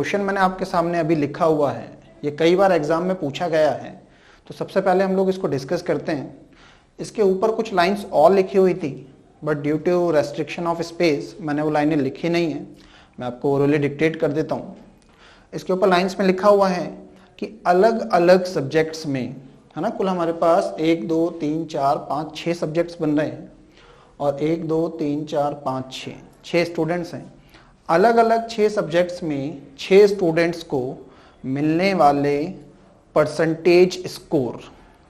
Question मैंने आपके सामने अभी लिखा हुआ है, ये कई बार एग्जाम में पूछा गया है। तो सबसे पहले हम लोग इसको डिस्कस करते हैं। इसके ऊपर कुछ लाइंस और लिखी हुई थी, but due to restriction of space मैंने वो लाइनें लिखी नहीं है। मैं आपको ओरली डिक्टेट कर देता हूँ। इसके ऊपर लाइंस में लिखा हुआ है कि अलग अलग सब्जेक्ट्स में, है ना, कुल हमारे पास 1 2 3 4 5 6 सब्जेक्ट्स बन रहे हैं और 1 2 3 4 5 6 स्टूडेंट्स हैं। अलग अलग 6 सब्जेक्ट्स में 6 स्टूडेंट्स को मिलने वाले परसेंटेज स्कोर,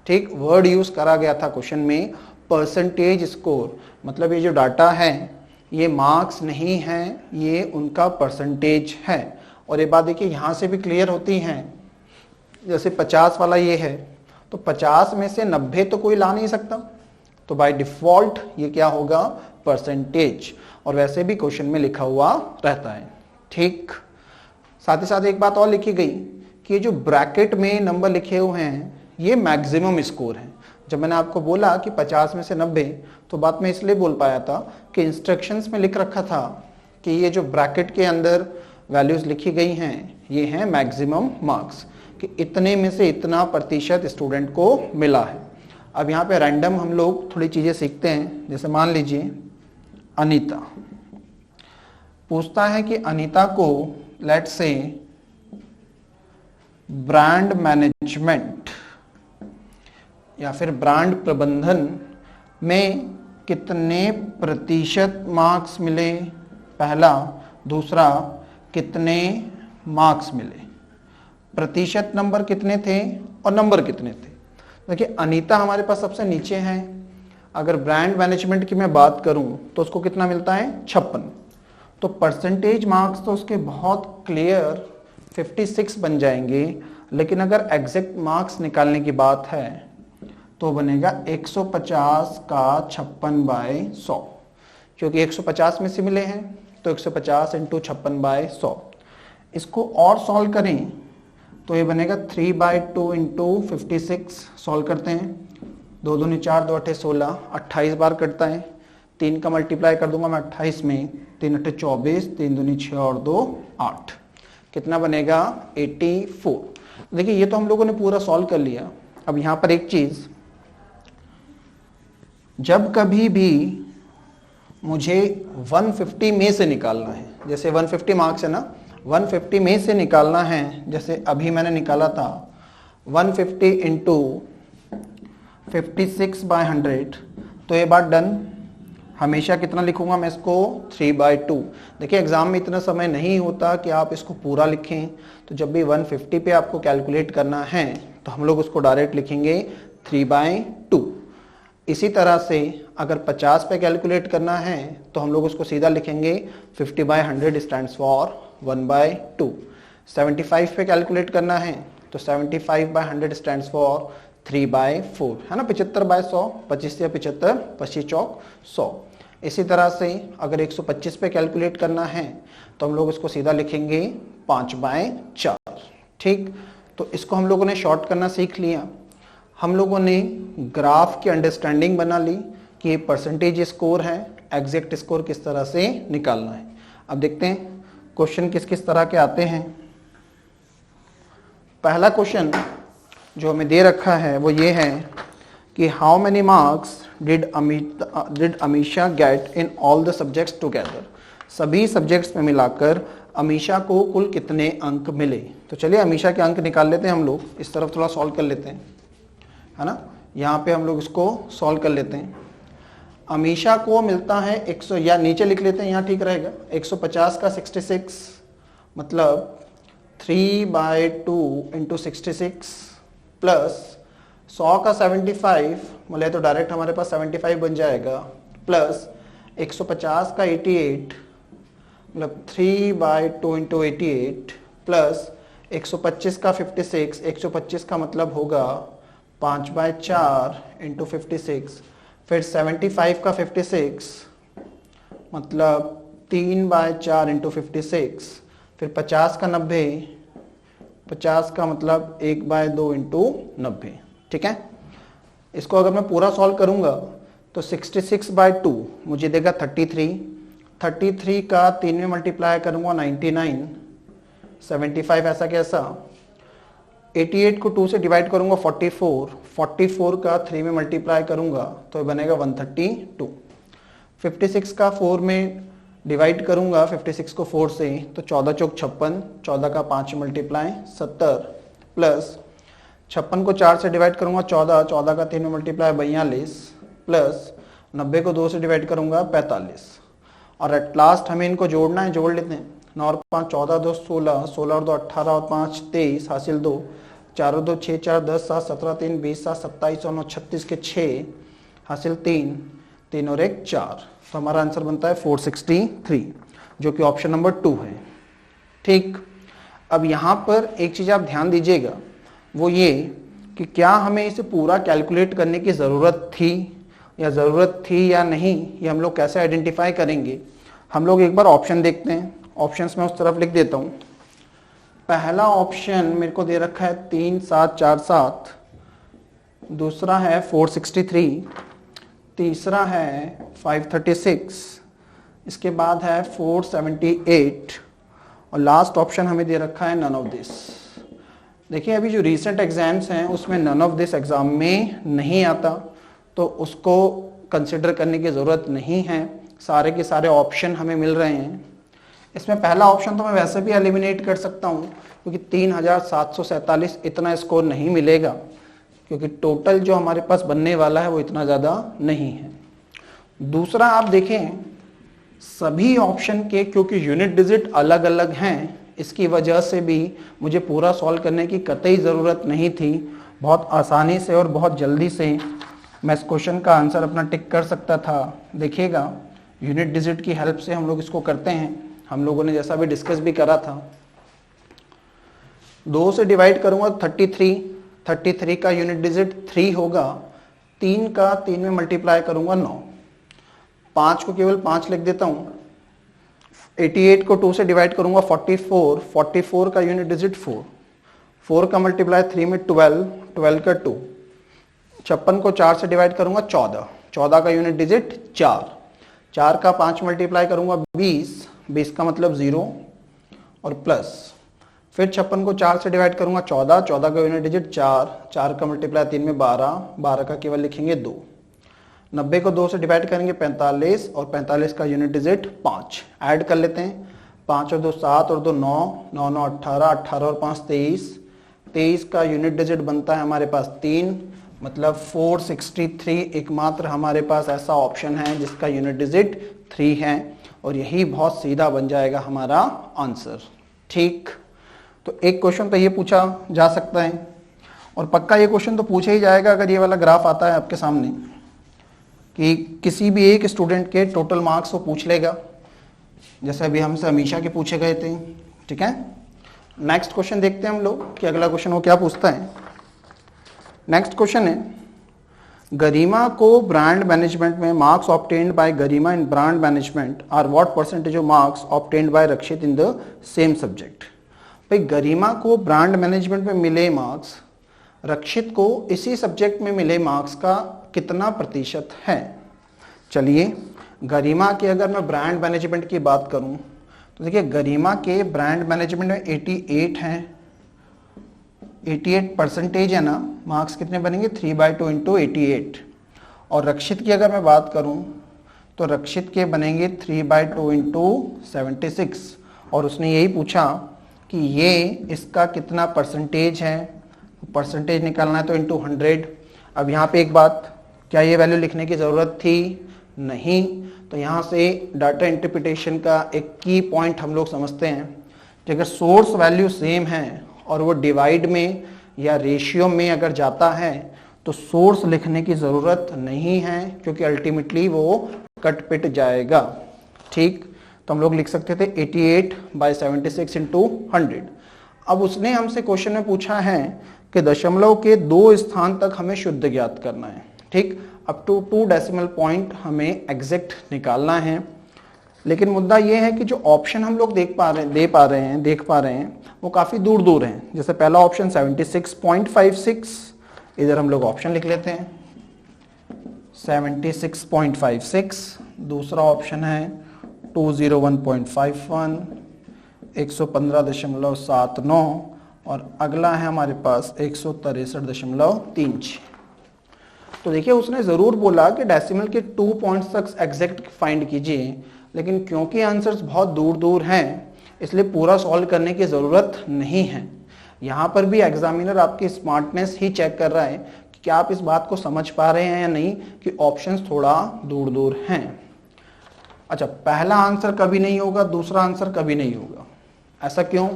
ठीक, वर्ड यूज करा गया था क्वेश्चन में परसेंटेज स्कोर, मतलब ये जो डाटा है ये मार्क्स नहीं है, ये उनका परसेंटेज है। और ये बात देखिए यहाँ से भी क्लियर होती हैं। जैसे 50 वाला ये है, तो 50 में से 90 तो कोई ला नहीं सकता, तो बाय डिफॉल्ट ये क्या होगा, परसेंटेज। और वैसे भी क्वेश्चन में लिखा हुआ रहता है, ठीक। साथ ही साथ एक बात और लिखी गई कि ये जो ब्रैकेट में नंबर लिखे हुए हैं ये मैक्सिमम स्कोर है। जब मैंने आपको बोला कि 50 में से 90, तो बात मैं इसलिए बोल पाया था कि इंस्ट्रक्शंस में लिख रखा था कि ये जो ब्रैकेट के अंदर वैल्यूज लिखी गई हैं ये हैं मैक्सिमम मार्क्स, कि इतने में से इतना प्रतिशत स्टूडेंट को मिला है। अब यहाँ पे रैंडम हम लोग थोड़ी चीज़ें सीखते हैं। जैसे मान लीजिए अनीता पूछता है कि अनीता को लेट्स से ब्रांड मैनेजमेंट या फिर ब्रांड प्रबंधन में कितने प्रतिशत मार्क्स मिले, पहला। दूसरा, कितने मार्क्स मिले, प्रतिशत नंबर कितने थे और नंबर कितने थे। देखिए अनीता हमारे पास सबसे नीचे है। अगर ब्रांड मैनेजमेंट की मैं बात करूं तो उसको कितना मिलता है, 56। तो परसेंटेज मार्क्स तो उसके बहुत क्लियर 56 बन जाएंगे। लेकिन अगर एग्जैक्ट मार्क्स निकालने की बात है तो बनेगा 150 का 56/100, क्योंकि 150 में से मिले हैं तो 150 × 56/100। इसको और सॉल्व करें तो ये बनेगा 3/2 × 56। सॉल्व करते हैं, 2 दूनी 4, 2 8 16, 28 बार कटता है। 3 का मल्टीप्लाई कर दूंगा मैं 28 में, 3 8 24, 3 दूनी 6 और 2 8, कितना बनेगा, 84। देखिए ये तो हम लोगों ने पूरा सॉल्व कर लिया। अब यहाँ पर एक चीज, जब कभी भी मुझे 150 में से निकालना है, जैसे 150 मार्क्स है ना, 150 में से निकालना है, जैसे अभी मैंने निकाला था 150 × 56/100, तो ये बात डन। हमेशा कितना लिखूंगा मैं इसको, 3/2। देखिए एग्जाम में इतना समय नहीं होता कि आप इसको पूरा लिखें, तो जब भी 150 पे आपको कैलकुलेट करना है तो हम लोग उसको डायरेक्ट लिखेंगे 3/2। इसी तरह से अगर 50 पे कैलकुलेट करना है तो हम लोग उसको सीधा लिखेंगे 50/100 स्टैंड्स फॉर 1/2। 75 पे कैलकुलेट करना है तो 75/100 स्टैंड्स फॉर 3/4, है ना, 75/100, 25 या 75, 25 चौक 100। इसी तरह से अगर 125 पे कैलकुलेट करना है तो हम लोग इसको सीधा लिखेंगे 5/4, ठीक। तो इसको हम लोगों ने शॉर्ट करना सीख लिया। हम लोगों ने ग्राफ की अंडरस्टैंडिंग बना ली कि ये परसेंटेज स्कोर है, एग्जैक्ट स्कोर किस तरह से निकालना है। अब देखते हैं क्वेश्चन किस किस तरह के आते हैं। पहला क्वेश्चन जो हमें दे रखा है वो ये है कि how many marks did Amisha get in all the subjects together. सभी सब्जेक्ट्स में मिलाकर अमीशा को कुल कितने अंक मिले। तो चलिए अमीशा के अंक निकाल लेते हैं हम लोग। इस तरफ थोड़ा सॉल्व कर लेते हैं, है ना, यहाँ पे हम लोग इसको सॉल्व कर लेते हैं। अमीशा को मिलता है 100, या नीचे लिख लेते हैं, यहाँ ठीक रहेगा। 150 का 66, मतलब 3/2 × 66 प्लस 100 का 75, मतलब तो डायरेक्ट हमारे पास 75 बन जाएगा, प्लस 150 का 88, मतलब 3/2 × 88 प्लस 125 का 56। 125 का मतलब होगा 5/4 × 56, फिर 75 का 56 मतलब 3/4 × 56, फिर 50 का 90, 50 का मतलब 1/2 × 90, ठीक है। इसको अगर मैं पूरा सॉल्व करूंगा तो 66/2 मुझे देगा 33। 33 का 3 में मल्टीप्लाई करूंगा 99, 75 ऐसा कैसा, 88 को 2 से डिवाइड करूंगा 44, 44 का 3 में मल्टीप्लाई करूंगा तो ये बनेगा 132, 56 का 4 में डिवाइड करूंगा 56 को 4 से तो 14 चौक 56, 14 का 5 मल्टीप्लाई 70 प्लस 56 को 4 से डिवाइड करूंगा 14, 14 का 3 में मल्टीप्लाई 42 प्लस 90 को 2 से डिवाइड करूंगा 45 और एट लास्ट हमें इनको जोड़ना है, जोड़ लेते हैं। 9 और 5 14, 2 16, 16 और 2 18 और 5 23 हासिल 2, 4 और 2 6 4 10 7 17 3 20 7 27 और 9 36 के 6 हासिल 3, 3 और 1 4, तो हमारा आंसर बनता है 463 जो कि ऑप्शन नंबर 2 है। ठीक, अब यहाँ पर एक चीज़ आप ध्यान दीजिएगा, वो ये कि क्या हमें इसे पूरा कैलकुलेट करने की ज़रूरत थी या नहीं, ये हम लोग कैसे आइडेंटिफाई करेंगे। हम लोग एक बार ऑप्शन देखते हैं, ऑप्शंस में उस तरफ लिख देता हूँ। पहला ऑप्शन मेरे को दे रखा है 3747, दूसरा है 463, तीसरा है 536, इसके बाद है 478 और लास्ट ऑप्शन हमें दे रखा है नन ऑफ दिस। देखिए अभी जो रीसेंट एग्जाम्स हैं उसमें नन ऑफ दिस एग्जाम में नहीं आता, तो उसको कंसिडर करने की ज़रूरत नहीं है, सारे के सारे ऑप्शन हमें मिल रहे हैं। इसमें पहला ऑप्शन तो मैं वैसे भी एलिमिनेट कर सकता हूँ क्योंकि 3747 इतना स्कोर नहीं मिलेगा, क्योंकि टोटल जो हमारे पास बनने वाला है वो इतना ज़्यादा नहीं है। दूसरा आप देखें, सभी ऑप्शन के क्योंकि यूनिट डिजिट अलग अलग हैं, इसकी वजह से भी मुझे पूरा सॉल्व करने की कतई ज़रूरत नहीं थी। बहुत आसानी से और बहुत जल्दी से मैं इस क्वेश्चन का आंसर अपना टिक कर सकता था। देखिएगा यूनिट डिजिट की हेल्प से हम लोग इसको करते हैं, हम लोगों ने जैसा भी डिस्कस भी करा था। 2 से डिवाइड करूंगा 33 का यूनिट डिजिट 3 होगा, 3 का 3 में मल्टीप्लाई करूंगा 9, 5 को केवल 5 लिख देता हूं। 88 को 2 से डिवाइड करूंगा 44 का यूनिट डिजिट 4 का मल्टीप्लाई 3 में 12 का 2, 56 को 4 से डिवाइड करूंगा 14 का यूनिट डिजिट 4 का 5 मल्टीप्लाई करूंगा 20 का मतलब 0 और प्लस, फिर 56 को 4 से डिवाइड करूंगा 14 का यूनिट डिजिट 4 का मल्टीप्लाई 3 में 12 का केवल लिखेंगे 2, 90 को 2 से डिवाइड करेंगे 45 और 45 का यूनिट डिजिट 5। ऐड कर लेते हैं, 5 और 2 7 और 2 9 9 18 और 5 23 का यूनिट डिजिट बनता है हमारे पास 3, मतलब 463 एकमात्र हमारे पास ऐसा ऑप्शन है जिसका यूनिट डिजिट 3 है और यही बहुत सीधा बन जाएगा हमारा आंसर। ठीक, तो एक क्वेश्चन तो ये पूछा जा सकता है और पक्का ये क्वेश्चन तो पूछा ही जाएगा अगर ये वाला ग्राफ आता है आपके सामने कि किसी भी एक स्टूडेंट के टोटल मार्क्स वो पूछ लेगा, जैसे अभी हमसे हमेशा के पूछे गए थे। ठीक है, नेक्स्ट क्वेश्चन देखते हैं हम लोग कि अगला क्वेश्चन वो क्या पूछता है। नेक्स्ट क्वेश्चन है, गरिमा को ब्रांड मैनेजमेंट में marks obtained by Garima in brand management are what percentage of marks obtained by Rakshit in the same subject. भाई गरिमा को ब्रांड मैनेजमेंट में मिले मार्क्स रक्षित को इसी सब्जेक्ट में मिले मार्क्स का कितना प्रतिशत है। चलिए गरिमा के अगर मैं ब्रांड मैनेजमेंट की बात करूं तो देखिए गरिमा के ब्रांड मैनेजमेंट में 88 हैं, 88% है ना, मार्क्स कितने बनेंगे 3/2 इंटू 88। और रक्षित की अगर मैं बात करूं तो रक्षित के बनेंगे 3/2 इंटू 76 और उसने यही पूछा कि ये इसका कितना परसेंटेज है, परसेंटेज निकालना है तो इंटू 100। अब यहाँ पे एक बात, क्या ये वैल्यू लिखने की ज़रूरत थी? नहीं। तो यहाँ से डाटा इंटरप्रिटेशन का एक की पॉइंट हम लोग समझते हैं कि अगर सोर्स वैल्यू सेम है और वो डिवाइड में या रेशियो में अगर जाता है तो सोर्स लिखने की ज़रूरत नहीं है क्योंकि अल्टीमेटली वो कट पिट जाएगा। ठीक, तो हम लोग लिख सकते थे 88/76 इंटू 100। अब उसने हमसे क्वेश्चन में पूछा है कि दशमलव के 2 स्थान तक हमें शुद्ध ज्ञात करना है। ठीक, अप टू 2 डेसिमल पॉइंट हमें एग्जैक्ट निकालना है। लेकिन मुद्दा ये है कि जो ऑप्शन हम लोग देख पा रहे हैं वो काफ़ी दूर दूर हैं। जैसे पहला ऑप्शन 76.56, इधर हम लोग ऑप्शन लिख लेते हैं 76.56। दूसरा ऑप्शन है 201.51, 115.79 और अगला है हमारे पास 163.36। तो देखिए उसने ज़रूर बोला कि डेसिमल के 2 पॉइंट्स तक एग्जैक्ट फाइंड कीजिए, लेकिन क्योंकि आंसर्स बहुत दूर दूर हैं इसलिए पूरा सॉल्व करने की ज़रूरत नहीं है। यहाँ पर भी एग्जामिनर आपकी स्मार्टनेस ही चेक कर रहा है कि क्या आप इस बात को समझ पा रहे हैं या नहीं कि ऑप्शंस थोड़ा दूर दूर हैं। अच्छा, पहला आंसर कभी नहीं होगा, दूसरा आंसर कभी नहीं होगा। ऐसा क्यों?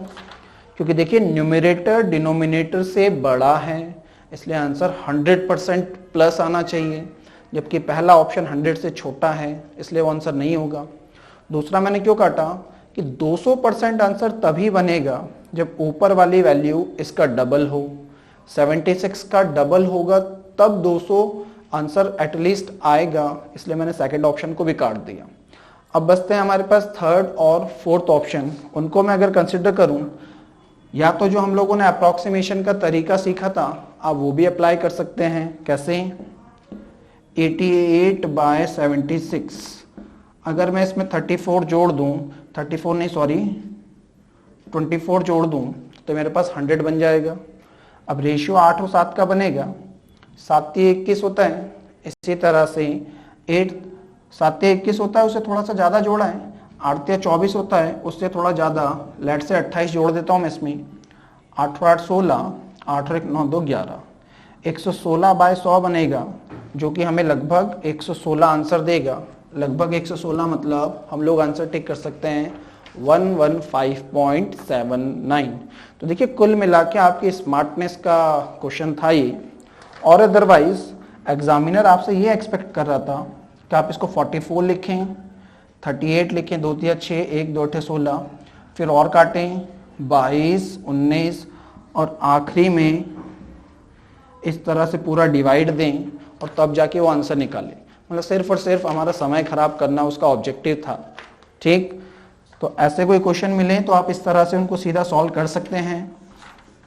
क्योंकि देखिए न्यूमरेटर डिनोमिनेटर से बड़ा है, इसलिए आंसर 100% प्लस आना चाहिए, जबकि पहला ऑप्शन 100 से छोटा है इसलिए वो आंसर नहीं होगा। दूसरा मैंने क्यों काटा कि 200% आंसर तभी बनेगा जब ऊपर वाली वैल्यू इसका डबल हो, 76 का डबल होगा तब 200 आंसर एटलीस्ट आएगा, इसलिए मैंने सेकंड ऑप्शन को भी काट दिया। अब बचते हैं हमारे पास थर्ड और फोर्थ ऑप्शन। उनको मैं अगर कंसिडर करूं, या तो जो हम लोगों ने अप्रॉक्सीमेशन का तरीका सीखा था आप वो भी अप्लाई कर सकते हैं। कैसे? 88/76, अगर मैं इसमें 34 जोड़ दूं, 34 नहीं सॉरी 24 जोड़ दूं तो मेरे पास 100 बन जाएगा। अब रेशियो 8 और 7 का बनेगा, 7 21 होता है। इसी तरह से 7 21 होता है, उससे थोड़ा सा ज़्यादा जोड़ा है। 8 24 होता है, उससे थोड़ा ज़्यादा, लेट से 28 जोड़ देता हूँ मैं इसमें। 8 और 8 16, 8 और 1 9 2 11, 116/100 बनेगा, जो कि हमें लगभग 116 आंसर देगा। लगभग 116 मतलब हम लोग आंसर टिक कर सकते हैं 115.79। तो देखिए कुल मिला के आपकी स्मार्टनेस का क्वेश्चन था ये, और अदरवाइज एग्जामिनर आपसे ये एक्सपेक्ट कर रहा था कि आप इसको 44 लिखें, 38 लिखें, 2 3 6, 1 2 8 16, फिर और काटें 22 19 और आखिरी में इस तरह से पूरा डिवाइड दें और तब जाके वो आंसर निकालें। मतलब सिर्फ और सिर्फ हमारा समय खराब करना उसका ऑब्जेक्टिव था। ठीक, तो ऐसे कोई क्वेश्चन मिले तो आप इस तरह से उनको सीधा सॉल्व कर सकते हैं।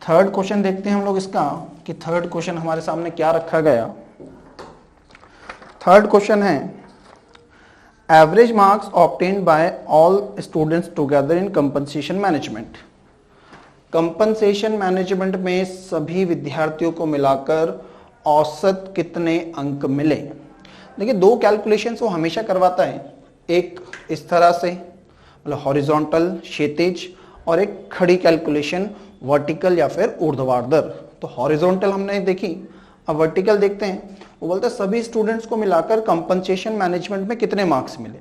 थर्ड क्वेश्चन देखते हैं हम लोग इसका कि थर्ड क्वेश्चन हमारे सामने क्या रखा गया। थर्ड क्वेश्चन है average marks obtained bye all students together in compensation management. Compensation management में सभी विद्यार्थियों को मिलाकर औसत कितने अंक मिले। देखिए दो कैलकुलेशंस वो हमेशा करवाता है, एक इस तरह से मतलब हॉरिजॉन्टल क्षैतिज, और एक खड़ी कैलकुलेशन वर्टिकल या फिर ऊर्ध्वाधर। तो हॉरिजॉन्टल हमने देखी, अब वर्टिकल देखते हैं। वो बोलते हैं सभी स्टूडेंट्स को मिलाकर कंपनसेशन मैनेजमेंट में कितने मार्क्स मिले।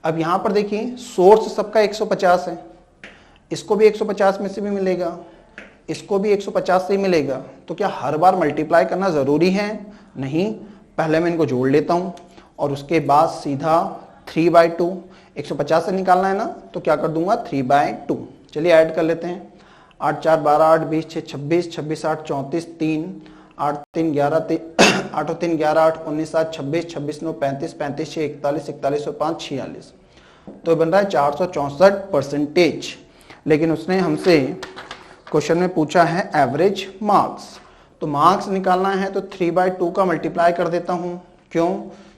अब यहाँ पर देखिए सोर्स सबका 150 है, इसको भी 150 में से भी मिलेगा, इसको भी 150 से ही मिलेगा। तो क्या हर बार मल्टीप्लाई करना ज़रूरी है? नहीं, पहले मैं इनको जोड़ लेता हूँ और उसके बाद सीधा 3/2, 150 से निकालना है ना, तो क्या कर दूंगा 3/2। चलिए ऐड कर लेते हैं। 8 4 12 8 20 6 26, 26 8 34, 3 8 3 11 8 3 11 8 19 7 26, 26 9 35, 35 6 41, 41 और 5 46। तो बन रहा है 464%। लेकिन उसने हमसे क्वेश्चन में पूछा है एवरेज मार्क्स, तो मार्क्स निकालना है तो 3/2 का मल्टीप्लाई कर देता हूँ। क्यों?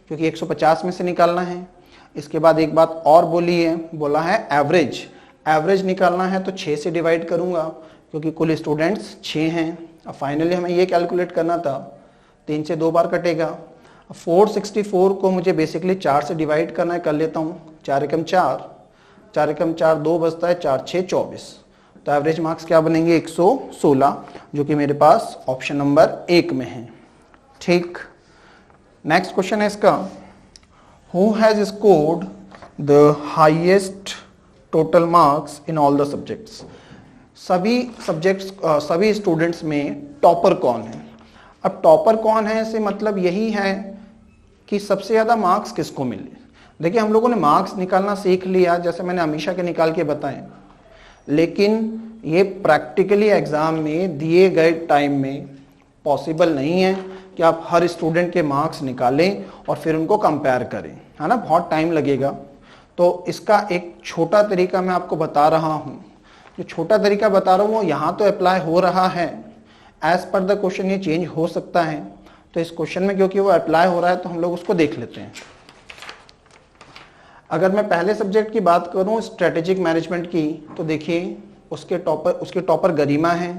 क्योंकि 150 में से निकालना है। इसके बाद एक बात और बोली है, बोला है एवरेज, एवरेज निकालना है तो 6 से डिवाइड करूंगा क्योंकि कुल स्टूडेंट्स 6 हैं। अब फाइनली हमें ये कैलकुलेट करना था, 3 से 2 बार कटेगा। 464 को मुझे बेसिकली 4 से डिवाइड करना है, कर लेता हूँ। 4 एकम 4, 4 एकम 4 2 बचता है, 4 6 24। तो एवरेज मार्क्स क्या बनेंगे 116, जो कि मेरे पास ऑप्शन नंबर 1 में है। ठीक, नेक्स्ट क्वेश्चन है इसका, who has scored the highest total marks in all the subjects. सभी स्टूडेंट्स में टॉपर कौन है। अब टॉपर कौन है से मतलब यही है कि सबसे ज़्यादा मार्क्स किसको मिले। देखिए हम लोगों ने मार्क्स निकालना सीख लिया, जैसे मैंने हमेशा के निकाल के बताएं, लेकिन ये प्रैक्टिकली एग्ज़ाम में दिए गए टाइम में पॉसिबल नहीं है कि आप हर स्टूडेंट के मार्क्स निकालें और फिर उनको कंपेयर करें, है ना, बहुत टाइम लगेगा। तो इसका एक छोटा तरीका मैं आपको बता रहा हूँ। जो छोटा तरीका बता रहा हूँ वो यहाँ तो अप्लाई हो रहा है, एज पर द क्वेश्चन ये चेंज हो सकता है। तो इस क्वेश्चन में क्योंकि वो अप्लाई हो रहा है तो हम लोग उसको देख लेते हैं। अगर मैं पहले सब्जेक्ट की बात करूं स्ट्रेटेजिक मैनेजमेंट की, तो देखिए उसके टॉपर गरिमा है,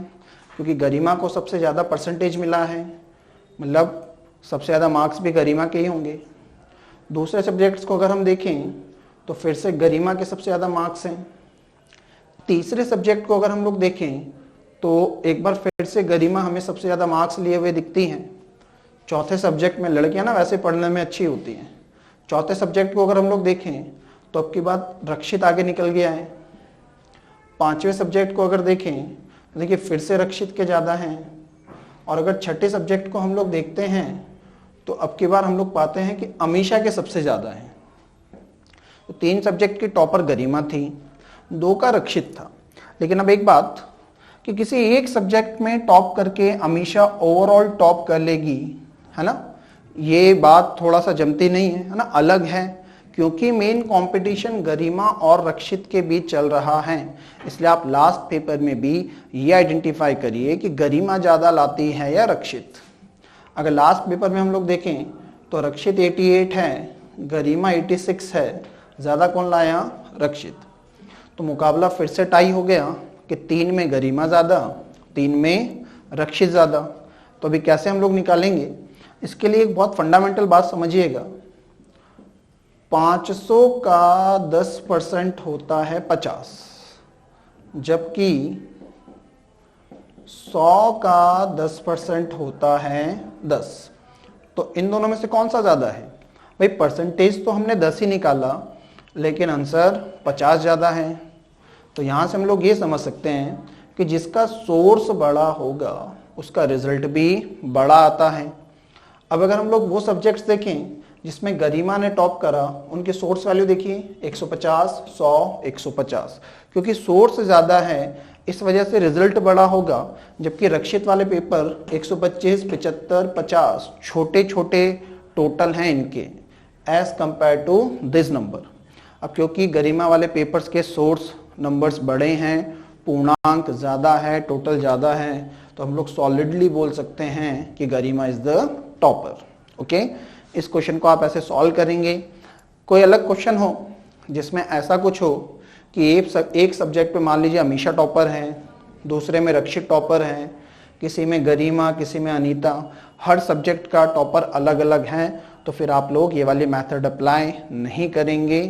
क्योंकि गरिमा को सबसे ज़्यादा परसेंटेज मिला है, मतलब सबसे ज़्यादा मार्क्स भी गरिमा के ही होंगे। दूसरे सब्जेक्ट्स को अगर हम देखें तो फिर से गरिमा के सबसे ज़्यादा मार्क्स हैं। तीसरे सब्जेक्ट को अगर हम लोग देखें तो एक बार फिर से गरिमा हमें सबसे ज़्यादा मार्क्स लिए हुए दिखती हैं। चौथे सब्जेक्ट में लड़कियां ना वैसे पढ़ने में अच्छी होती हैं। चौथे सब्जेक्ट को अगर हम लोग देखें तो अब की बात रक्षित आगे निकल गया है। पांचवें सब्जेक्ट को अगर देखें तो देखिए फिर से रक्षित के ज़्यादा हैं। और अगर छठे सब्जेक्ट को हम लोग देखते हैं तो अब की बार हम लोग पाते हैं कि अमीषा के सबसे ज़्यादा हैं। तो 3 सब्जेक्ट की टॉपर गरिमा थी, 2 का रक्षित था। लेकिन अब एक बात कि किसी एक सब्जेक्ट में टॉप करके अमीषा ओवरऑल टॉप कर लेगी, है ना, ये बात थोड़ा सा जमती नहीं है ना, अलग है, क्योंकि मेन कंपटीशन गरिमा और रक्षित के बीच चल रहा है। इसलिए आप लास्ट पेपर में भी ये आइडेंटिफाई करिए कि गरिमा ज़्यादा लाती है या रक्षित। अगर लास्ट पेपर में हम लोग देखें तो रक्षित 88 है, गरिमा 86 है, ज़्यादा कौन लाया? रक्षित। तो मुकाबला फिर से टाई हो गया कि 3 में गरिमा ज़्यादा, 3 में रक्षित ज़्यादा। तो अभी कैसे हम लोग निकालेंगे? इसके लिए एक बहुत फंडामेंटल बात समझिएगा। 500 का 10% होता है 50, जबकि 100 का 10% होता है 10। तो इन दोनों में से कौन सा ज़्यादा है? भाई परसेंटेज तो हमने 10 ही निकाला, लेकिन आंसर 50 ज़्यादा है। तो यहाँ से हम लोग ये समझ सकते हैं कि जिसका सोर्स बड़ा होगा उसका रिजल्ट भी बड़ा आता है। अब अगर हम लोग वो सब्जेक्ट्स देखें जिसमें गरिमा ने टॉप करा, उनकी सोर्स वैल्यू देखिए 150, 100, 150, क्योंकि सोर्स ज़्यादा है इस वजह से रिजल्ट बड़ा होगा। जबकि रक्षित वाले पेपर 125, 75, 50 छोटे छोटे टोटल हैं इनके as compare to this number. अब क्योंकि गरिमा वाले पेपर्स के सोर्स नंबर्स बड़े हैं, पूर्णांक ज़्यादा है, टोटल ज़्यादा है, तो हम लोग सॉलिडली बोल सकते हैं कि गरिमा इज द टॉपर। ओके, इस क्वेश्चन को आप ऐसे सॉल्व करेंगे। कोई अलग क्वेश्चन हो जिसमें ऐसा कुछ हो कि एक सब्जेक्ट पे मान लीजिए अमीषा टॉपर है, दूसरे में रक्षित टॉपर है, किसी में गरिमा, किसी में अनीता, हर सब्जेक्ट का टॉपर अलग अलग है, तो फिर आप लोग ये वाली मेथड अप्लाई नहीं करेंगे।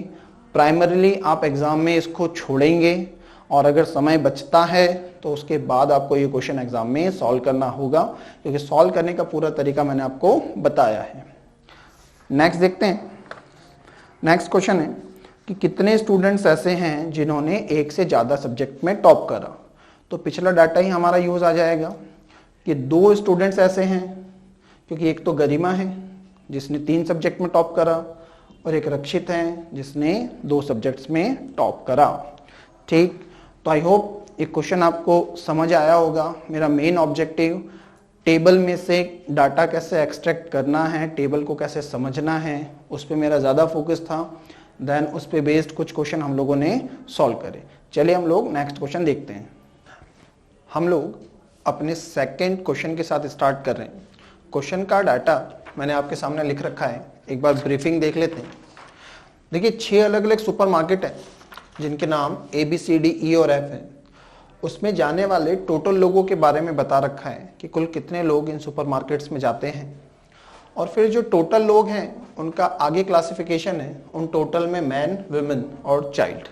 प्राइमरीली आप एग्ज़ाम में इसको छोड़ेंगे और अगर समय बचता है तो उसके बाद आपको ये क्वेश्चन एग्ज़ाम में सॉल्व करना होगा, क्योंकि सॉल्व करने का पूरा तरीका मैंने आपको बताया है। नेक्स्ट देखते हैं। नेक्स्ट क्वेश्चन है कि कितने स्टूडेंट्स ऐसे हैं जिन्होंने 1 से ज़्यादा सब्जेक्ट में टॉप करा। तो पिछला डाटा ही हमारा यूज़ आ जाएगा कि 2 स्टूडेंट्स ऐसे हैं, क्योंकि एक तो गरिमा है जिसने 3 सब्जेक्ट में टॉप करा और एक रक्षित है जिसने 2 सब्जेक्ट्स में टॉप करा। ठीक, तो आई होप ये क्वेश्चन आपको समझ आया होगा। मेरा मेन ऑब्जेक्टिव टेबल में से डाटा कैसे एक्सट्रैक्ट करना है, टेबल को कैसे समझना है, उस पर मेरा ज़्यादा फोकस था। देन उस पर बेस्ड कुछ क्वेश्चन हम लोगों ने सॉल्व करे। चलिए हम लोग नेक्स्ट क्वेश्चन देखते हैं। हम लोग अपने सेकंड क्वेश्चन के साथ स्टार्ट कर रहे हैं। क्वेश्चन का डाटा मैंने आपके सामने लिख रखा है, एक बार ब्रीफिंग देख लेते हैं। देखिए 6 अलग अलग सुपरमार्केट हैं जिनके नाम ABCDE और F है। उसमें जाने वाले टोटल लोगों के बारे में बता रखा है कि कुल कितने लोग इन सुपरमार्केट्स में जाते हैं, और फिर जो टोटल लोग हैं उनका आगे क्लासिफिकेशन है उन टोटल में मैन, वुमेन और चाइल्ड,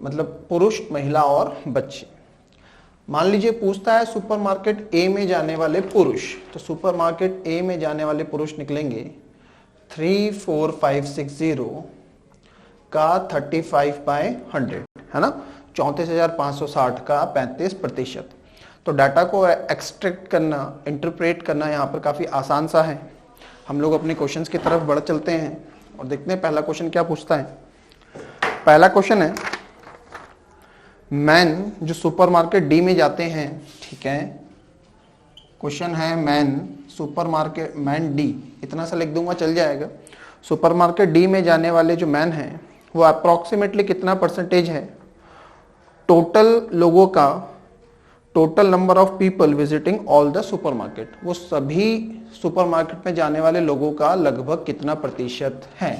मतलब पुरुष, महिला और बच्चे। मान लीजिए पूछता है सुपरमार्केट A में जाने वाले पुरुष, तो सुपरमार्केट A में जाने वाले पुरुष निकलेंगे 34560 का 35/100, है ना, 34,560 का 35%। तो डाटा को एक्सट्रैक्ट करना, इंटरप्रेट करना यहाँ पर काफ़ी आसान सा है। हम लोग अपने क्वेश्चंस की तरफ बढ़ चलते हैं और देखते हैं पहला क्वेश्चन क्या पूछता है। पहला क्वेश्चन है मैन जो सुपरमार्केट डी में जाते हैं, ठीक है, क्वेश्चन है मैन सुपरमार्केट मैन डी, इतना सा लिख दूंगा चल जाएगा। सुपरमार्केट डी में जाने वाले जो मैन हैं वो अप्रॉक्सीमेटली कितना परसेंटेज है टोटल लोगों का, total number of people visiting all the supermarket, वो सभी सुपरमार्केट में जाने वाले लोगों का लगभग कितना प्रतिशत है।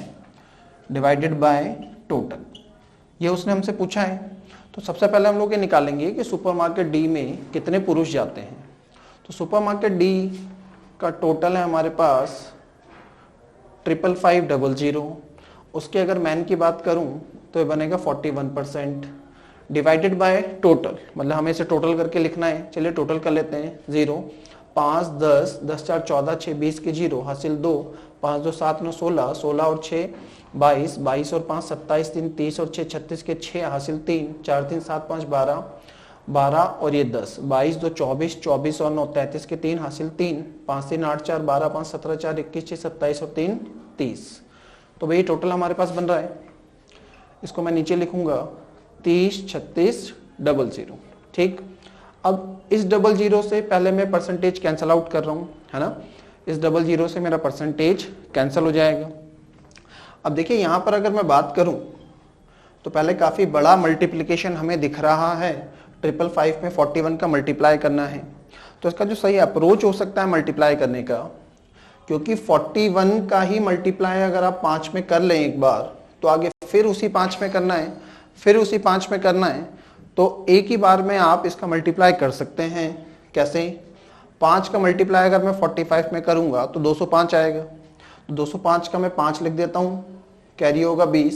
डिवाइडेड बाय टोटल, ये उसने हमसे पूछा है। तो सबसे पहले हम लोग ये निकालेंगे कि सुपरमार्केट डी में कितने पुरुष जाते हैं। तो सुपरमार्केट डी का टोटल है हमारे पास 55500, उसके अगर मैन की बात करूं तो ये बनेगा 41%, डिवाइडेड बाय टोटल, मतलब हमें इसे टोटल करके लिखना है। चलिए टोटल कर लेते हैं। 0 5 10 10 4 14 6 20 के 0 हासिल 2, 5 2 7 9 16, 16 और 6 22, 22 और 5 27, 3 30 और 6 36 के 6 हासिल 3, 4 3 7 5 12, 12 और ये 10, 22 2 24, 24 और 9 33 के 3 हासिल 3, 5 3 8 4 12 5 17 4 21 6 27 और 3 30। तो भाई टोटल हमारे पास बन रहा है, इसको मैं नीचे लिखूंगा 30 36 00। ठीक, अब इस 00 से पहले मैं परसेंटेज कैंसल आउट कर रहा हूं, है ना। इस 00 से मेरा परसेंटेज कैंसिल हो जाएगा। अब देखिए यहां पर अगर मैं बात करूं तो पहले काफी बड़ा मल्टीप्लिकेशन हमें दिख रहा है। 555 में 41 का मल्टीप्लाई करना है, तो इसका जो सही अप्रोच हो सकता है मल्टीप्लाई करने का, क्योंकि 41 का ही मल्टीप्लाई अगर आप 5 में कर लें एक बार, तो आगे फिर उसी 5 में करना है, फिर उसी 5 में करना है, तो एक ही बार में आप इसका मल्टीप्लाई कर सकते हैं। कैसे? 5 का मल्टीप्लाई अगर मैं 45 में करूंगा तो 205 आएगा, तो 205 का मैं 5 लिख देता हूं, कैरी होगा 20,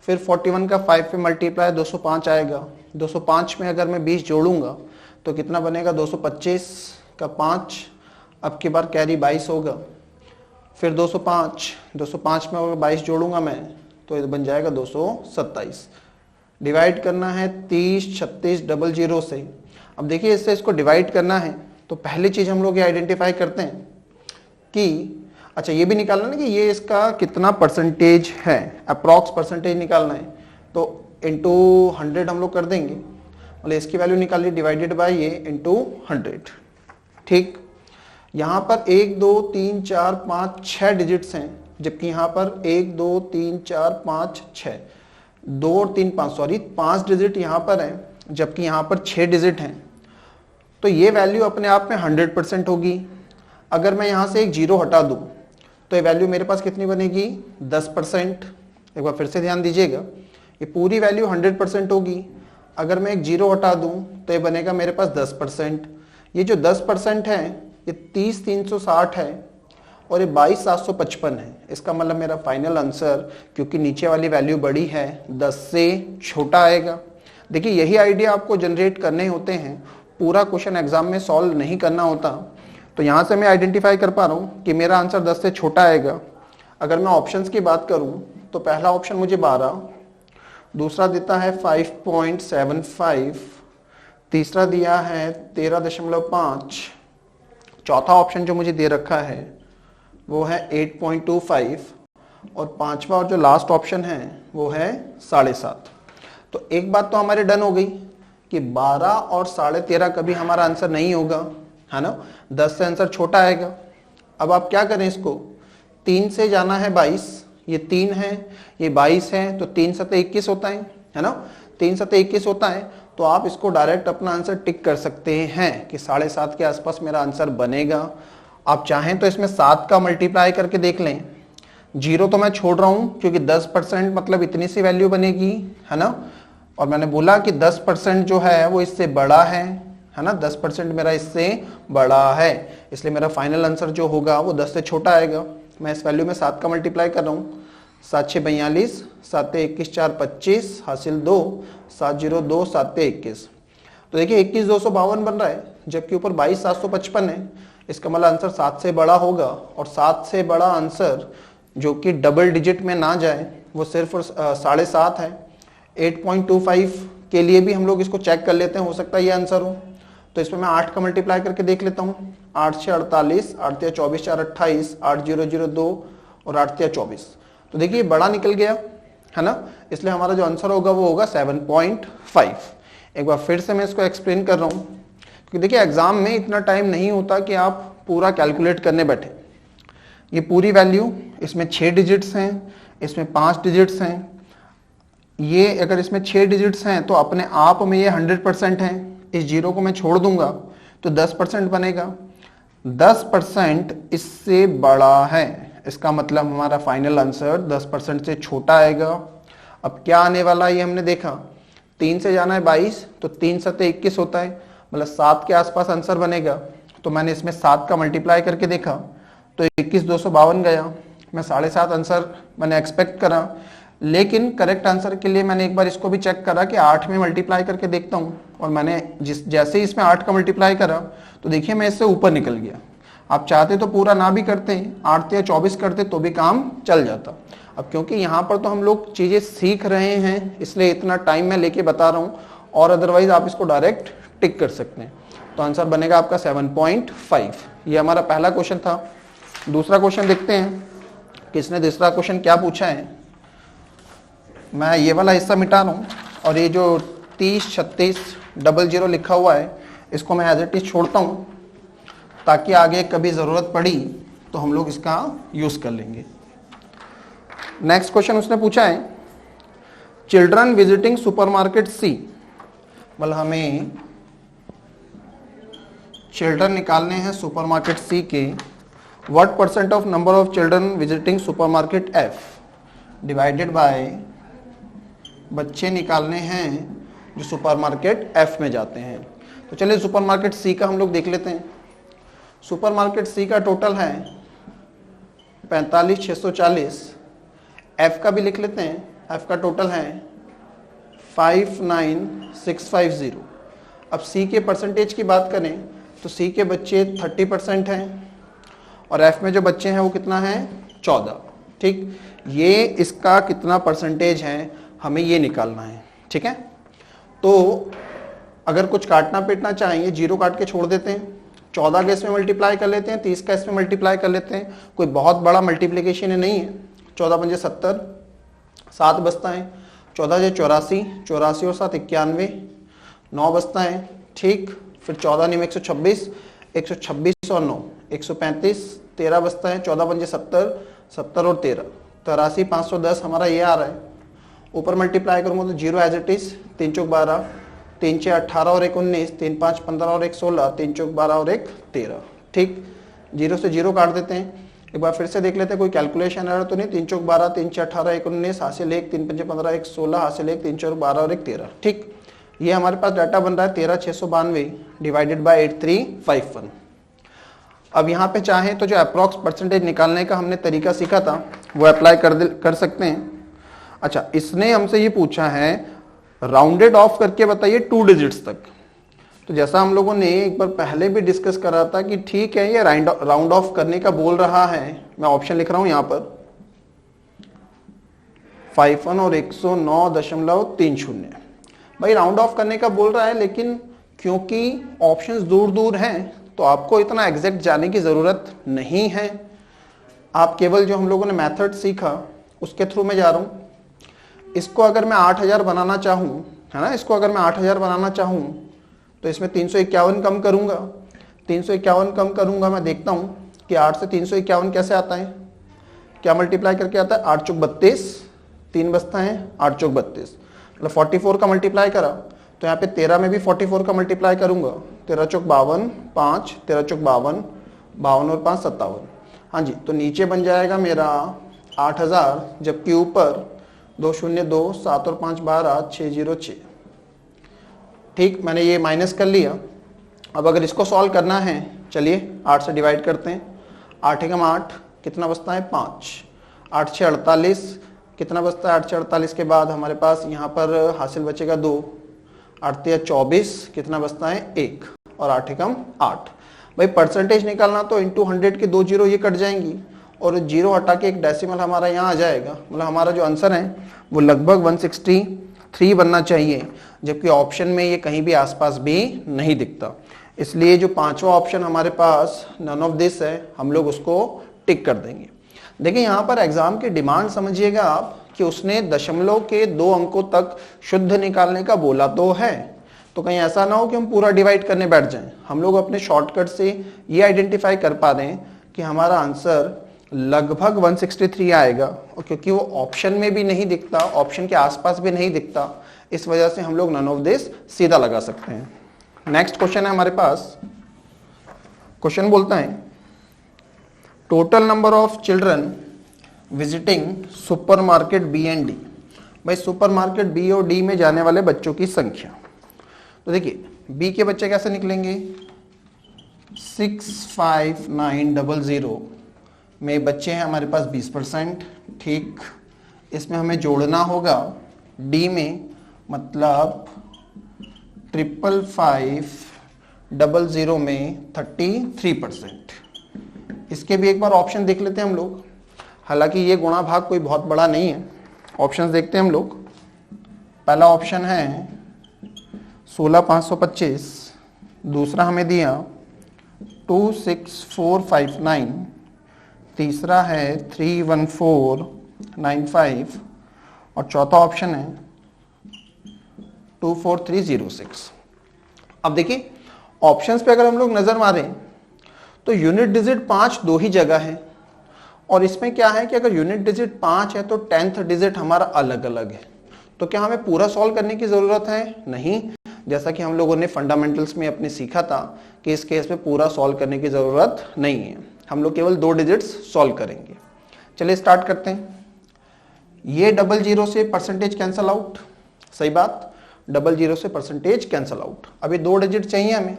फिर 41 का 5 पे मल्टीप्लाई 205 आएगा, 205 में अगर मैं 20 जोड़ूंगा तो कितना बनेगा, 225 का 5, अब की बार कैरी 22 होगा, फिर 205 में अगर 22 जोड़ूंगा मैं तो ये बन जाएगा 227। डिवाइड करना है 30 36 00 से। अब देखिए इससे इसको डिवाइड करना है, तो पहली चीज हम लोग ये आइडेंटिफाई करते हैं कि अच्छा ये भी निकालना है कि ये इसका कितना परसेंटेज है, अप्रॉक्स परसेंटेज निकालना है। तो इंटू 100 हम लोग कर देंगे, मतलब इसकी वैल्यू निकालिए डिवाइडेड बाय ये इंटू 100। ठीक, यहाँ पर 1 2 3 4 5 6 डिजिट्स हैं, जबकि यहाँ पर 1 2 3 4 5 6, 2 और 3 5 सॉरी 5 डिजिट यहाँ पर हैं, जबकि यहाँ पर 6 डिजिट हैं। तो ये वैल्यू अपने आप में 100% होगी। अगर मैं यहाँ से एक जीरो हटा दूँ तो ये वैल्यू मेरे पास कितनी बनेगी, 10%। एक बार फिर से ध्यान दीजिएगा, ये पूरी वैल्यू 100% होगी। अगर मैं एक जीरो हटा दूँ तो ये बनेगा मेरे पास 10%। ये जो 10% है ये 30,360 है और ये 22,755 है। इसका मतलब मेरा फाइनल आंसर, क्योंकि नीचे वाली वैल्यू बड़ी है, 10 से छोटा आएगा। देखिए यही आइडिया आपको जनरेट करने होते हैं, पूरा क्वेश्चन एग्जाम में सॉल्व नहीं करना होता। तो यहाँ से मैं आइडेंटिफाई कर पा रहा हूँ कि मेरा आंसर 10 से छोटा आएगा। अगर मैं ऑप्शंस की बात करूँ तो पहला ऑप्शन मुझे 12, दूसरा देता है 5.75, तीसरा दिया है 13.5, चौथा ऑप्शन जो मुझे दे रखा है वो है 8.25 और पांचवा और जो लास्ट ऑप्शन है वो है 7.5। तो एक बात तो हमारी डन हो गई कि 12 और 13.5 कभी हमारा आंसर नहीं होगा, है ना। 10 से आंसर छोटा आएगा। अब आप क्या करें, इसको 3 से जाना है 22, ये 3 है ये 22 है, तो 3 सते 21 होता है ना, 3 सते 21 होता है। तो आप इसको डायरेक्ट अपना आंसर टिक कर सकते हैं कि 7.5 के आसपास मेरा आंसर बनेगा। आप चाहें तो इसमें 7 का मल्टीप्लाई करके देख लें, जीरो तो मैं छोड़ रहा हूं क्योंकि 10% मतलब इतनी सी वैल्यू बनेगी, है ना। और मैंने बोला कि 10% जो है वो इससे बड़ा है ना, 10% मेरा इससे बड़ा है, इसलिए मेरा फाइनल आंसर जो होगा वो 10 से छोटा आएगा। मैं इस वैल्यू में 7 का मल्टीप्लाई कर रहा हूँ, 7 6 42, 7 21 4 25 हासिल 2, 7 0 2 7 21। तो देखिए 21,252 बन रहा है, जबकि ऊपर 22,755 है। इसका मतलब आंसर 7 से बड़ा होगा, और 7 से बड़ा आंसर जो कि डबल डिजिट में ना जाए वो सिर्फ 7.5 है। 8.25 के लिए भी हम लोग इसको चेक कर लेते हैं, हो सकता है ये आंसर हो। तो इसमें मैं 8 का मल्टीप्लाई करके देख लेता हूँ, 8 6 48, 8 3 24 4 28, 8 0 0 2 और 8 3 24। तो देखिए बड़ा निकल गया, है ना, इसलिए हमारा जो आंसर होगा वो होगा 7.5। एक बार फिर से मैं इसको एक्सप्लेन कर रहा हूँ, क्योंकि देखिए एग्जाम में इतना टाइम नहीं होता कि आप पूरा कैलकुलेट करने बैठे। ये पूरी वैल्यू, इसमें 6 डिजिट्स हैं, इसमें 5 डिजिट्स हैं, ये अगर इसमें 6 डिजिट्स हैं तो अपने आप में ये 100% है। इस जीरो को मैं छोड़ दूंगा तो 10% बनेगा, 10% इससे बड़ा है। इसका मतलब हमारा फाइनल आंसर 10% से छोटा आएगा। अब क्या आने वाला है ये हमने देखा, 3 से जाना है 22, तो 3 सत्ते 21 होता है, मतलब 7 के आसपास आंसर बनेगा। तो मैंने इसमें 7 का मल्टीप्लाई करके देखा तो 21 252 गया। मैं 7.5 आंसर मैंने एक्सपेक्ट करा, लेकिन करेक्ट आंसर के लिए मैंने एक बार इसको भी चेक करा कि 8 में मल्टीप्लाई करके देखता हूँ, और मैंने जैसे ही इसमें 8 का मल्टीप्लाई करा तो देखिए मैं इससे ऊपर निकल गया। आप चाहते तो पूरा ना भी करते, 8 या 24 करते तो भी काम चल जाता। अब क्योंकि यहाँ पर तो हम लोग चीज़ें सीख रहे हैं, इसलिए इतना टाइम मैं लेके बता रहा हूँ, और अदरवाइज आप इसको डायरेक्ट टिक कर सकते हैं। तो आंसर बनेगा आपका 7.5। ये हमारा पहला क्वेश्चन था। दूसरा क्वेश्चन देखते हैं कि इसने दूसरा क्वेश्चन क्या पूछा है। मैं ये वाला हिस्सा मिटा रहा हूँ, और ये जो 30 36 00 लिखा हुआ है इसको मैं एज इट इज छोड़ता हूँ, ताकि आगे कभी ज़रूरत पड़ी तो हम लोग इसका यूज़ कर लेंगे। नेक्स्ट क्वेश्चन उसने पूछा है, चिल्ड्रन विजिटिंग सुपरमार्केट सी, मतलब हमें चिल्ड्रन निकालने हैं सुपरमार्केट सी के। What percent of number of children visiting supermarket F divided by, बच्चे निकालने हैं जो सुपरमार्केट एफ में जाते हैं। तो चलिए सुपरमार्केट सी का हम लोग देख लेते हैं। सुपरमार्केट सी का टोटल है 45,640। एफ का भी लिख लेते हैं, एफ का टोटल है 59,650। अब सी के परसेंटेज की बात करें तो सी के बच्चे 30% हैं, और एफ में जो बच्चे हैं वो कितना है 14। ठीक, ये इसका कितना परसेंटेज है हमें ये निकालना है। ठीक है, तो अगर कुछ काटना पीटना चाहेंगे, जीरो काट के छोड़ देते हैं, 14 का इसमें मल्टीप्लाई कर लेते हैं, 30 का इसमें मल्टीप्लाई कर लेते हैं। कोई बहुत बड़ा मल्टीप्लिकेशन नहीं है। 14 पंजे 70, 7 बचता है, 14 से 84, 84 और 7 91, 9 बचता है। ठीक, फिर 14 निम 126, 126 और 9 135, 13 बचता है, 14 पंजे 70, 70 और 13 83, 510 हमारा ये आ रहा है। ऊपर मल्टीप्लाई करूंगा तो जीरो एज इट इज, 3 चौक 12, 3 6 18 और 1 19, 3 5 15 और 1 16, 3 चौक 12 और 1 13। ठीक, जीरो से जीरो काट देते हैं। एक बार फिर से देख लेते हैं कोई कैलकुलेशन एरर तो नहीं। 3 चौक 12, 3 6 18, 1 19, हासिल 1, 3 5 15, 1 16, हासिल 1, 3 4 12 और 1 13। ठीक, ये हमारे पास डाटा बन रहा है 13,692 डिवाइडेड बाय 8351। अब यहाँ पे चाहें तो जो अप्रॉक्स परसेंटेज निकालने का हमने तरीका सीखा था वो अप्लाई कर सकते हैं। अच्छा, इसने हमसे ये पूछा है राउंडेड ऑफ करके बताइए 2 डिजिट्स तक। तो जैसा हम लोगों ने एक बार पहले भी डिस्कस करा था कि ठीक है ये राउंड ऑफ करने का बोल रहा है, मैं ऑप्शन लिख रहा हूं यहां पर 51 और 109.30। भाई राउंड ऑफ करने का बोल रहा है, लेकिन क्योंकि ऑप्शंस दूर दूर हैं तो आपको इतना एग्जैक्ट जाने की जरूरत नहीं है। आप केवल जो हम लोगों ने मेथड सीखा उसके थ्रू में जा रहा हूं। इसको अगर मैं 8000 बनाना चाहूं, है ना, इसको अगर मैं 8000 बनाना चाहूं तो इसमें 351 कम करूंगा, 351 कम करूंगा। मैं देखता हूं कि 8 से 351 कैसे आता है, क्या मल्टीप्लाई करके आता है, 8 चौक 32, 3 बचता है, 8 चौक 32, मतलब 44 का मल्टीप्लाई करा। तो यहाँ पे 13 में भी 44 का मल्टीप्लाई करूंगा, 13 चौक 52, 5, 13 चौक 52, 52 और 5 57। हाँ जी, तो नीचे बन जाएगा मेरा 8000, जबकि ऊपर 202, 7 और 5 12, 606। ठीक, मैंने ये माइनस कर लिया। अब अगर इसको सॉल्व करना है, चलिए 8 से डिवाइड करते हैं। 8 एकम 8, कितना बचता है 5, 8 6 48, कितना बचता है 8 6 48 के बाद हमारे पास यहाँ पर हासिल बचेगा 2, 8 3 24, कितना बचता है 1, और 8 एकम 8। भाई परसेंटेज निकालना तो इंटू 100 के 2 जीरो ये कट जाएंगी, और जीरो हटा के एक डेसिमल हमारा यहाँ आ जाएगा। मतलब हमारा जो आंसर है वो लगभग 163 बनना चाहिए, जबकि ऑप्शन में ये कहीं भी आसपास भी नहीं दिखता। इसलिए जो पांचवा ऑप्शन हमारे पास नन ऑफ दिस है, हम लोग उसको टिक कर देंगे। देखिए यहाँ पर एग्जाम की डिमांड समझिएगा आप कि उसने दशमलव के 2 अंकों तक शुद्ध निकालने का बोला तो है, तो कहीं ऐसा ना हो कि हम पूरा डिवाइड करने बैठ जाएं। हम लोग अपने शॉर्टकट से ये आइडेंटिफाई कर पा दें कि हमारा आंसर लगभग 163 आएगा, और क्योंकि वो ऑप्शन में भी नहीं दिखता, ऑप्शन के आसपास भी नहीं दिखता, इस वजह से हम लोग नन ऑफ दिस सीधा लगा सकते हैं। नेक्स्ट क्वेश्चन है हमारे पास। क्वेश्चन बोलता है total number of children visiting supermarket B and D, भाई सुपरमार्केट बी और डी में जाने वाले बच्चों की संख्या। तो देखिए बी के बच्चे कैसे निकलेंगे, 65900 में बच्चे हैं हमारे पास 20%, ठीक। इसमें हमें जोड़ना होगा डी में, मतलब 55500 में 33%। इसके भी एक बार ऑप्शन देख लेते हैं हम लोग, हालांकि ये गुणा भाग कोई बहुत बड़ा नहीं है। ऑप्शंस देखते हैं हम लोग। पहला ऑप्शन है 16525, दूसरा हमें दिया 26459, तीसरा है 31495 और चौथा ऑप्शन है 24306। अब देखिए ऑप्शंस पे अगर हम लोग नजर मारें तो यूनिट डिजिट 5 दो ही जगह है, और इसमें क्या है कि अगर यूनिट डिजिट 5 है तो 10th डिजिट हमारा अलग अलग है। तो क्या हमें पूरा सॉल्व करने की जरूरत है? नहीं, जैसा कि हम लोगों ने फंडामेंटल्स में अपने सीखा था कि इस केस में पूरा सॉल्व करने की जरूरत नहीं है, हम लोग केवल 2 डिजिट्स सॉल्व करेंगे। चलिए स्टार्ट करते हैं। ये 00 से परसेंटेज कैंसल आउट, सही बात, 00 से परसेंटेज कैंसल आउट। अभी 2 डिजिट चाहिए हमें,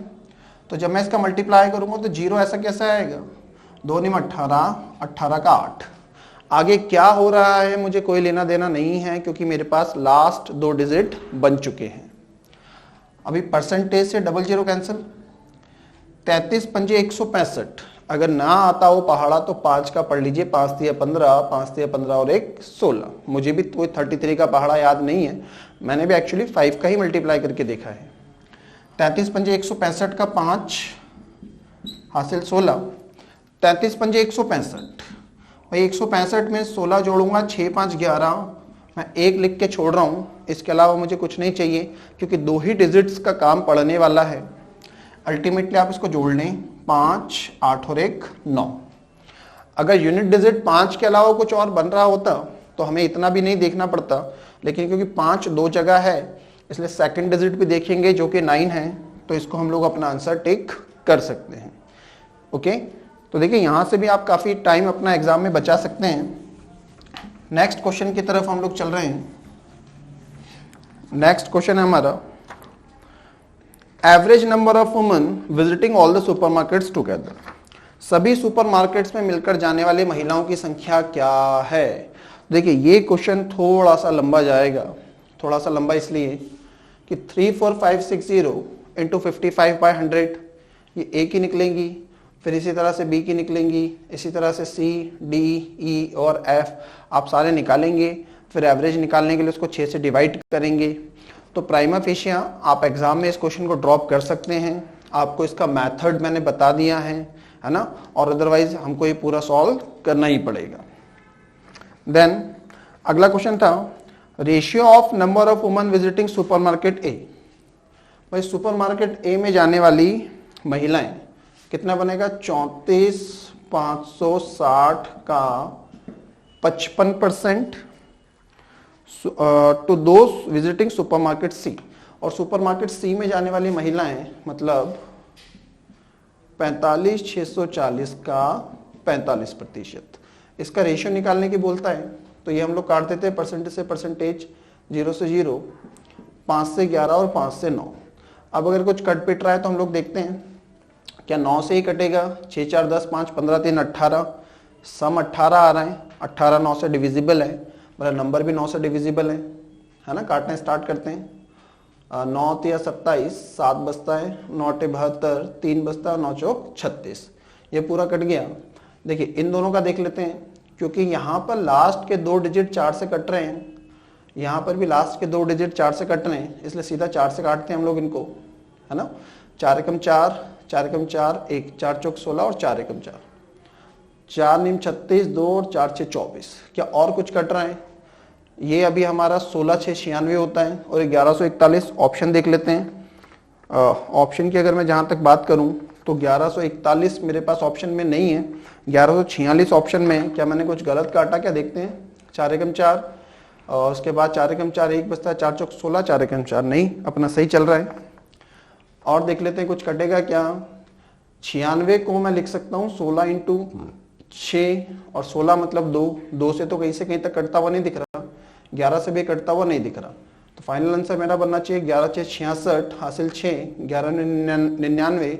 तो जब मैं इसका मल्टीप्लाई करूंगा तो 0 ऐसा कैसा आएगा, 2 में 18, 18 का 8। आगे क्या हो रहा है मुझे कोई लेना देना नहीं है, क्योंकि मेरे पास लास्ट 2 डिजिट बन चुके हैं। अभी परसेंटेज से 00 कैंसिल, 33 पंजे 165, अगर ना आता हो पहाड़ा तो 5 का पढ़ लीजिए, 5 दिया 15, 5 दिया 15 और 1 16। मुझे भी कोई 33 का पहाड़ा याद नहीं है, मैंने भी एक्चुअली 5 का ही मल्टीप्लाई करके देखा है। 33 पंजे 165 का 5 हासिल 16, 33 पंजे 165, भाई 165 में 16 जोड़ूंगा, 6 5 11, मैं 1 लिख के छोड़ रहा हूं, इसके अलावा मुझे कुछ नहीं चाहिए, क्योंकि 2 ही डिजिट्स का काम पड़ने वाला है। अल्टीमेटली आप इसको जोड़ लें, 5 8 और 1 9। अगर यूनिट डिजिट 5 के अलावा कुछ और बन रहा होता तो हमें इतना भी नहीं देखना पड़ता, लेकिन क्योंकि 5 दो जगह है इसलिए सेकंड डिजिट भी देखेंगे जो कि 9 है, तो इसको हम लोग अपना आंसर टिक कर सकते हैं। ओके, तो देखिए यहां से भी आप काफी टाइम अपना एग्जाम में बचा सकते हैं। नेक्स्ट क्वेश्चन की तरफ हम लोग चल रहे हैं। नेक्स्ट क्वेश्चन है हमारा, average number of women visiting all the supermarkets together, सभी सुपरमार्केट्स में मिलकर जाने वाली महिलाओं की संख्या क्या है। देखिए ये क्वेश्चन थोड़ा सा लंबा जाएगा, थोड़ा सा लंबा इसलिए कि 34560 इंटू 55/100, ये ए की निकलेंगी, फिर इसी तरह से बी की निकलेंगी, इसी तरह से सी डी ई और एफ आप सारे निकालेंगे, फिर एवरेज निकालने के लिए उसको 6 से डिवाइड करेंगे। तो प्राइमा फेशिया आप एग्जाम में इस क्वेश्चन को ड्रॉप कर सकते हैं, आपको इसका मेथड मैंने बता दिया है ना, और अदरवाइज हमको ये पूरा सॉल्व करना ही पड़ेगा। देन अगला क्वेश्चन था, ratio of number of women visiting supermarket A, भाई सुपरमार्केट ए में जाने वाली महिलाएं कितना बनेगा, 34,560 का 55% टू दोज विजिटिंग सुपरमार्केट सी, और सुपरमार्केट सी में जाने वाली महिलाएं मतलब 45,640 का 45%। इसका रेशियो निकालने की बोलता है, तो ये हम लोग काट देते हैं परसेंटेज से परसेंटेज, 0 से 0, 5 से 11 और 5 से 9। अब अगर कुछ कट पिट रहा है तो हम लोग देखते हैं क्या 9 से ही कटेगा, 6 4 10 5 15 3 18, सम 18 आ रहा है, 18 9 से डिविजिबल है, मतलब नंबर भी 9 से डिविजिबल है ना। काटना स्टार्ट करते हैं, 9 3 27, 7 बचता है, 9 8 72, 3 बचता है, 9 चौक 36, ये पूरा कट गया। देखिए इन दोनों का देख लेते हैं, क्योंकि यहाँ पर लास्ट के 2 डिजिट 4 से कट रहे हैं, यहाँ पर भी लास्ट के 2 डिजिट 4 से कट रहे हैं, इसलिए सीधा 4 से काटते हैं हम लोग इनको, है ना। 4 एकम 4, 4 एकम 4, 1 4 चौक 16 और 4 एकम 4, 4 नीम 36, 2 और 4 6 24। क्या और कुछ कट रहा है? ये अभी हमारा 16 6 96 होता है, और 1141 ऑप्शन देख लेते हैं। ऑप्शन की अगर मैं जहाँ तक बात करूँ तो 1141 मेरे पास ऑप्शन में नहीं है, 1146 ऑप्शन में है। क्या मैंने कुछ गलत काटा क्या, देखते हैं। 4 एकम 4 और उसके बाद 4 एकम 4, 1 बचता है, 4 चौक 16, 4 एकम 4, नहीं अपना सही चल रहा है। और देख लेते हैं कुछ कटेगा क्या। 96 को मैं लिख सकता हूँ 16 इंटू 6 और 16 मतलब 2 से तो कहीं से कहीं तक कटता हुआ नहीं दिख रहा, 11 से भी कटता हुआ नहीं दिख रहा। तो फाइनल आंसर मेरा बनना चाहिए 11 6 66 हासिल 6, 11 99,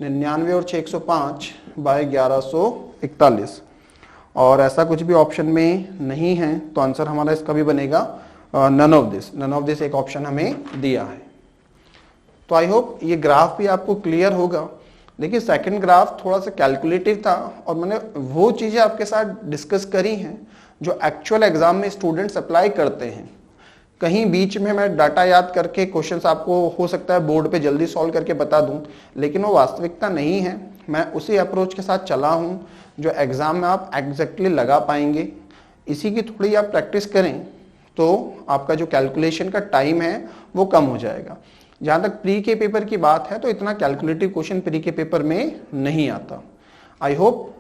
99 और 6 105 बाय 1141। और ऐसा कुछ भी ऑप्शन में नहीं है, तो आंसर हमारा इसका भी बनेगा नन ऑफ दिस एक ऑप्शन हमें दिया है। तो आई होप ये ग्राफ भी आपको क्लियर होगा। देखिए सेकंड ग्राफ थोड़ा सा कैलकुलेटिव था और मैंने वो चीजें आपके साथ डिस्कस करी हैं जो एक्चुअल एग्जाम में स्टूडेंट्स अप्लाई करते हैं। कहीं बीच में मैं डाटा याद करके क्वेश्चंस आपको हो सकता है बोर्ड पे जल्दी सॉल्व करके बता दूं, लेकिन वो वास्तविकता नहीं है। मैं उसी अप्रोच के साथ चला हूं जो एग्जाम में आप एग्जैक्टली लगा पाएंगे। इसी की थोड़ी आप प्रैक्टिस करें तो आपका जो कैलकुलेशन का टाइम है वो कम हो जाएगा। जहां तक प्री के पेपर की बात है तो इतना कैलकुलेटिव क्वेश्चन प्री के पेपर में नहीं आता। आई होप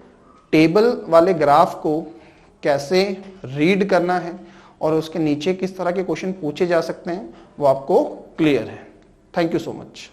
टेबल वाले ग्राफ को कैसे रीड करना है और उसके नीचे किस तरह के क्वेश्चन पूछे जा सकते हैं वो आपको क्लियर है। Thank you so much.